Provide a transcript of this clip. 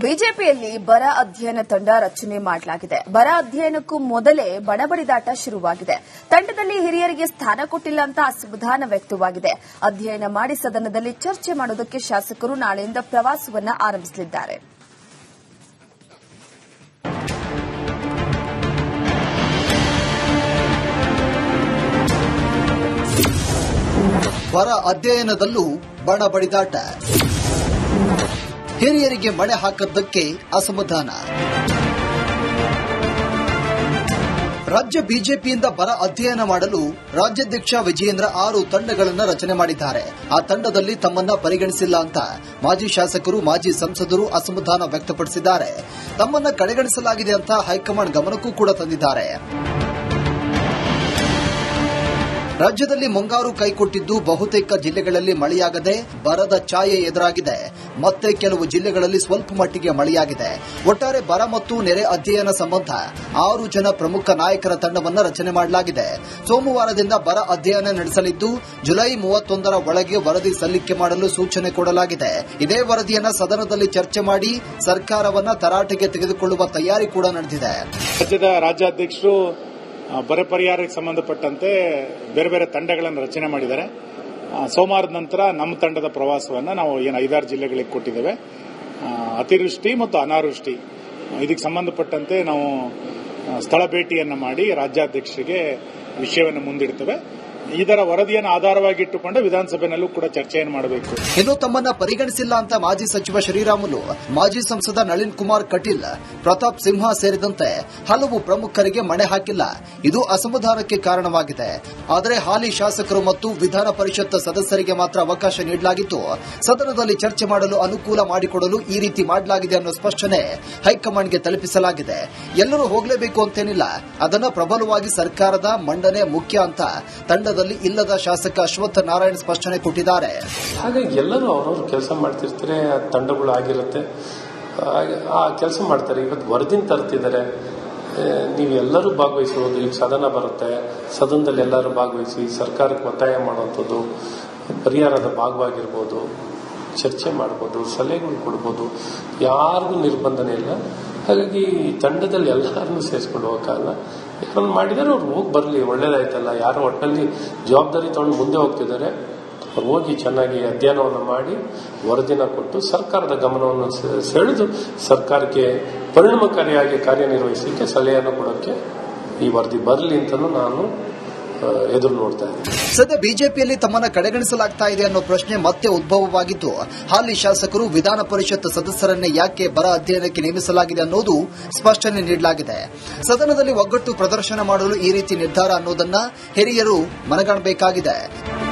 ಬಿಜೆಪಿಯಲ್ಲಿ ಬರ ಅಧ್ಯಯನ ತಂಡ ರಚನೆ ಮಾಡಲಾಗಿದೆ. ಬರ ಅಧ್ಯಯನಕ್ಕೂ ಮೊದಲೇ ಬಣಬಡಿದಾಟ ಶುರುವಾಗಿದೆ. ತಂಡದಲ್ಲಿ ಹಿರಿಯರಿಗೆ ಸ್ಥಾನ ಕೊಟ್ಟಿಲ್ಲ ಅಂತ ಅಸಮಾಧಾನ ವ್ಯಕ್ತವಾಗಿದೆ. ಅಧ್ಯಯನ ಮಾಡಿ ಸದನದಲ್ಲಿ ಚರ್ಚೆ ಮಾಡೋದಕ್ಕೆ ಶಾಸಕರು ನಾಳೆಯಿಂದ ಪ್ರವಾಸವನ್ನ ಆರಂಭಿಸಲಿದ್ದಾರೆ. ಬರ ಅಧ್ಯಯನದಲ್ಲೂ ಬಣಬಡಿದಾಟ, ಹಿರಿಯರಿಗೆ ಮಣೆ ಹಾಕದ್ದಕ್ಕೆ ಅಸಮಾಧಾನ. ರಾಜ್ಯ ಬಿಜೆಪಿಯಿಂದ ಬರ ಅಧ್ಯಯನ ಮಾಡಲು ರಾಜ್ಯಾಧ್ಯಕ್ಷ ವಿಜಯೇಂದ್ರ 6 ತಂಡಗಳನ್ನು ರಚನೆ ಮಾಡಿದ್ದಾರೆ. ಆ ತಂಡದಲ್ಲಿ ತಮ್ಮನ್ನ ಪರಿಗಣಿಸಿಲ್ಲ ಅಂತ ಮಾಜಿ ಶಾಸಕರು, ಮಾಜಿ ಸಂಸದರು ಅಸಮಾಧಾನ ವ್ಯಕ್ತಪಡಿಸಿದ್ದಾರೆ. ತಮ್ಮನ್ನ ಕಡೆಗಣಿಸಲಾಗಿದೆ ಅಂತ ಹೈಕಮಾಂಡ್ ಗಮನಕ್ಕೂ ಕೂಡ ತಂದಿದ್ದಾರೆ. ರಾಜ್ಯದಲ್ಲಿ ಮುಂಗಾರು ಕೈಕೊಟ್ಟಿದ್ದು ಬಹುತೇಕ ಜಿಲ್ಲೆಗಳಲ್ಲಿ ಮಳೆಯಾಗದೆ ಬರದ ಛಾಯೆ ಎದುರಾಗಿದೆ. ಮತ್ತೆ ಕೆಲವು ಜಿಲ್ಲೆಗಳಲ್ಲಿ ಸ್ವಲ್ಪ ಮಟ್ಟಿಗೆ ಮಳೆಯಾಗಿದೆ. ಒಟ್ಟಾರೆ ಬರ ಮತ್ತು ನೆರೆ ಅಧ್ಯಯನ ಸಂಬಂಧ 6 ಜನ ಪ್ರಮುಖ ನಾಯಕರ ತಂಡವನ್ನು ರಚನೆ ಮಾಡಲಾಗಿದೆ. ಸೋಮವಾರದಿಂದ ಬರ ಅಧ್ಯಯನ ನಡೆಸಲಿದ್ದು ಜುಲೈ 31ರ ಒಳಗೆ ವರದಿ ಸಲ್ಲಿಕೆ ಮಾಡಲು ಸೂಚನೆ ಕೊಡಲಾಗಿದೆ. ಇದೇ ವರದಿಯನ್ನ ಸದನದಲ್ಲಿ ಚರ್ಚೆ ಮಾಡಿ ಸರ್ಕಾರವನ್ನ ತರಾಟೆಗೆ ತೆಗೆದುಕೊಳ್ಳುವ ತಯಾರಿ ಕೂಡ ನಡೆದಿದೆ. ರಾಜ್ಯದ ರಾಜ್ಯಾಧ್ಯಕ್ಷರು ಬರ ಪರಿಹಾರಕ್ಕೆ ಸಂಬಂಧಪಟ್ಟಂತೆ ಬೇರೆ ಬೇರೆ ತಂಡಗಳನ್ನು ರಚನೆ ಮಾಡಿದ್ದಾರೆ. ಸೋಮವಾರದ ನಂತರ ನಮ್ಮ ತಂಡದ ಪ್ರವಾಸವನ್ನು ನಾವು 5-6 ಜಿಲ್ಲೆಗಳಿಗೆ ಕೊಟ್ಟಿದ್ದೇವೆ. ಅತಿವೃಷ್ಟಿ ಮತ್ತು ಅನಾವೃಷ್ಟಿ ಇದಕ್ಕೆ ಸಂಬಂಧಪಟ್ಟಂತೆ ನಾವು ಸ್ಥಳ ಭೇಟಿಯನ್ನು ಮಾಡಿ ರಾಜ್ಯಾಧ್ಯಕ್ಷರಿಗೆ ವಿಷಯವನ್ನು ಮುಂದಿಡ್ತೇವೆ. ಇದರ ವರದಿಯನ್ನು ಆಧಾರವಾಗಿಟ್ಟುಕೊಂಡು ವಿಧಾನಸಭೆಯಲ್ಲೂ ಕೂಡ ಚರ್ಚೆಯನ್ನು ಮಾಡಬೇಕು. ಇನ್ನು ತಮ್ಮನ್ನ ಪರಿಗಣಿಸಿಲ್ಲ ಅಂತ ಮಾಜಿ ಸಚಿವ ಶ್ರೀರಾಮುಲು, ಮಾಜಿ ಸಂಸದ ನಳಿನ್ ಕುಮಾರ್ ಕಟೀಲ್, ಪ್ರತಾಪ್ ಸಿಂಹ ಸೇರಿದಂತೆ ಹಲವು ಪ್ರಮುಖರಿಗೆ ಮಣೆ ಹಾಕಿಲ್ಲ. ಇದು ಅಸಮಾಧಾನಕ್ಕೆ ಕಾರಣವಾಗಿದೆ. ಆದರೆ ಹಾಲಿ ಶಾಸಕರು ಮತ್ತು ವಿಧಾನ ಪರಿಷತ್ ಸದಸ್ಯರಿಗೆ ಮಾತ್ರ ಅವಕಾಶ ನೀಡಲಾಗಿತ್ತು. ಸದನದಲ್ಲಿ ಚರ್ಚೆ ಮಾಡಲು ಅನುಕೂಲ ಮಾಡಿಕೊಡಲು ಈ ರೀತಿ ಮಾಡಲಾಗಿದೆ ಅನ್ನೋ ಸ್ಪಷ್ಟನೆ ಹೈಕಮಾಂಡ್ಗೆ ತಲುಪಿಸಲಾಗಿದೆ. ಎಲ್ಲರೂ ಹೋಗಲೇಬೇಕು ಅಂತೇನಿಲ್ಲ, ಅದನ್ನ ಪ್ರಬಲವಾಗಿ ಸರ್ಕಾರದ ಮಂಡನೆ ಮುಖ್ಯ ಅಂತ ತಂಡದಲ್ಲಿ ಇಲ್ಲದ ಶಾಸಕ ಅಶ್ವತ್ಥ ನಾರಾಯಣ್ ಸ್ಪಷ್ಟನೆ ಕೊಟ್ಟಿದ್ದಾರೆ. ಹಾಗಾಗಿ ಎಲ್ಲರೂ ಅವರವರು ಕೆಲಸ ಮಾಡ್ತಿರ್ತಾರೆ, ತಂಡಗಳು ಆಗಿರುತ್ತೆ, ಆ ಕೆಲಸ ಮಾಡ್ತಾರೆ. ಇವತ್ತು ವರದಿನ ತರ್ತಿದ್ದಾರೆ, ನೀವೆಲ್ಲರೂ ಭಾಗವಹಿಸಬಹುದು. ಈಗ ಸದನ ಬರುತ್ತೆ, ಸದನದಲ್ಲಿ ಎಲ್ಲರೂ ಭಾಗವಹಿಸಿ ಸರ್ಕಾರಕ್ಕೆ ಒತ್ತಾಯ ಮಾಡುವಂಥದ್ದು, ಪರಿಹಾರದ ಭಾಗವಾಗಿರ್ಬೋದು, ಚರ್ಚೆ ಮಾಡ್ಬೋದು, ಸಲಹೆಗಳು ಕೊಡ್ಬೋದು, ಯಾರಿಗೂ ನಿರ್ಬಂಧನೆ ಇಲ್ಲ. ಹಾಗಾಗಿ ಈ ತಂಡದಲ್ಲಿ ಎಲ್ಲರನ್ನೂ ಸೇರಿಸ್ಕೊಂಡು ಹೋಗಕ್ಕಾಗಲ್ಲ. ಯಾರನ್ನು ಮಾಡಿದರೆ ಅವ್ರು ಹೋಗಿ ಬರಲಿ, ಒಳ್ಳೇದಾಯ್ತಲ್ಲ. ಯಾರು ಒಟ್ಟಿನಲ್ಲಿ ಜವಾಬ್ದಾರಿ ತಗೊಂಡು ಮುಂದೆ ಹೋಗ್ತಿದ್ದಾರೆ, ಅವ್ರು ಹೋಗಿ ಚೆನ್ನಾಗಿ ಅಧ್ಯಯನವನ್ನು ಮಾಡಿ ವರದಿನ ಕೊಟ್ಟು ಸರ್ಕಾರದ ಗಮನವನ್ನು ಸೆಳೆದು ಸರ್ಕಾರಕ್ಕೆ ಪರಿಣಾಮಕಾರಿಯಾಗಿ ಕಾರ್ಯನಿರ್ವಹಿಸಲಿಕ್ಕೆ ಸಲಹೆಯನ್ನು ಕೊಡೋಕ್ಕೆ ಈ ವರದಿ ಬರಲಿ ಅಂತಲೂ ನಾನು ಎದುರು ನೋಡ್ತಾ ಇದ್ದೀನಿ. ಸದ್ಯ ಬಿಜೆಪಿಯಲ್ಲಿ ತಮ್ಮನ್ನ ಕಡೆಗಣಿಸಲಾಗ್ತಾ ಇದೆ ಅನ್ನೋ ಪ್ರಶ್ನೆ ಮತ್ತೆ ಉದ್ಭವವಾಗಿದ್ದು, ಹಾಲಿ ಶಾಸಕರು, ವಿಧಾನ ಪರಿಷತ್ ಸದಸ್ಯರನ್ನೇ ಯಾಕೆ ಬರ ಅಧ್ಯಯನಕ್ಕೆ ನೇಮಿಸಲಾಗಿದೆ ಅನ್ನೋದು ಸ್ಪಷ್ಟನೆ ನೀಡಲಾಗಿದೆ. ಸದನದಲ್ಲಿ ಒಗ್ಗಟ್ಟು ಪ್ರದರ್ಶನ ಮಾಡಲು ಈ ರೀತಿ ನಿರ್ಧಾರ ಅನ್ನೋದನ್ನ ಹಿರಿಯರು ಮನಗಾಣಬೇಕಾಗಿದೆ.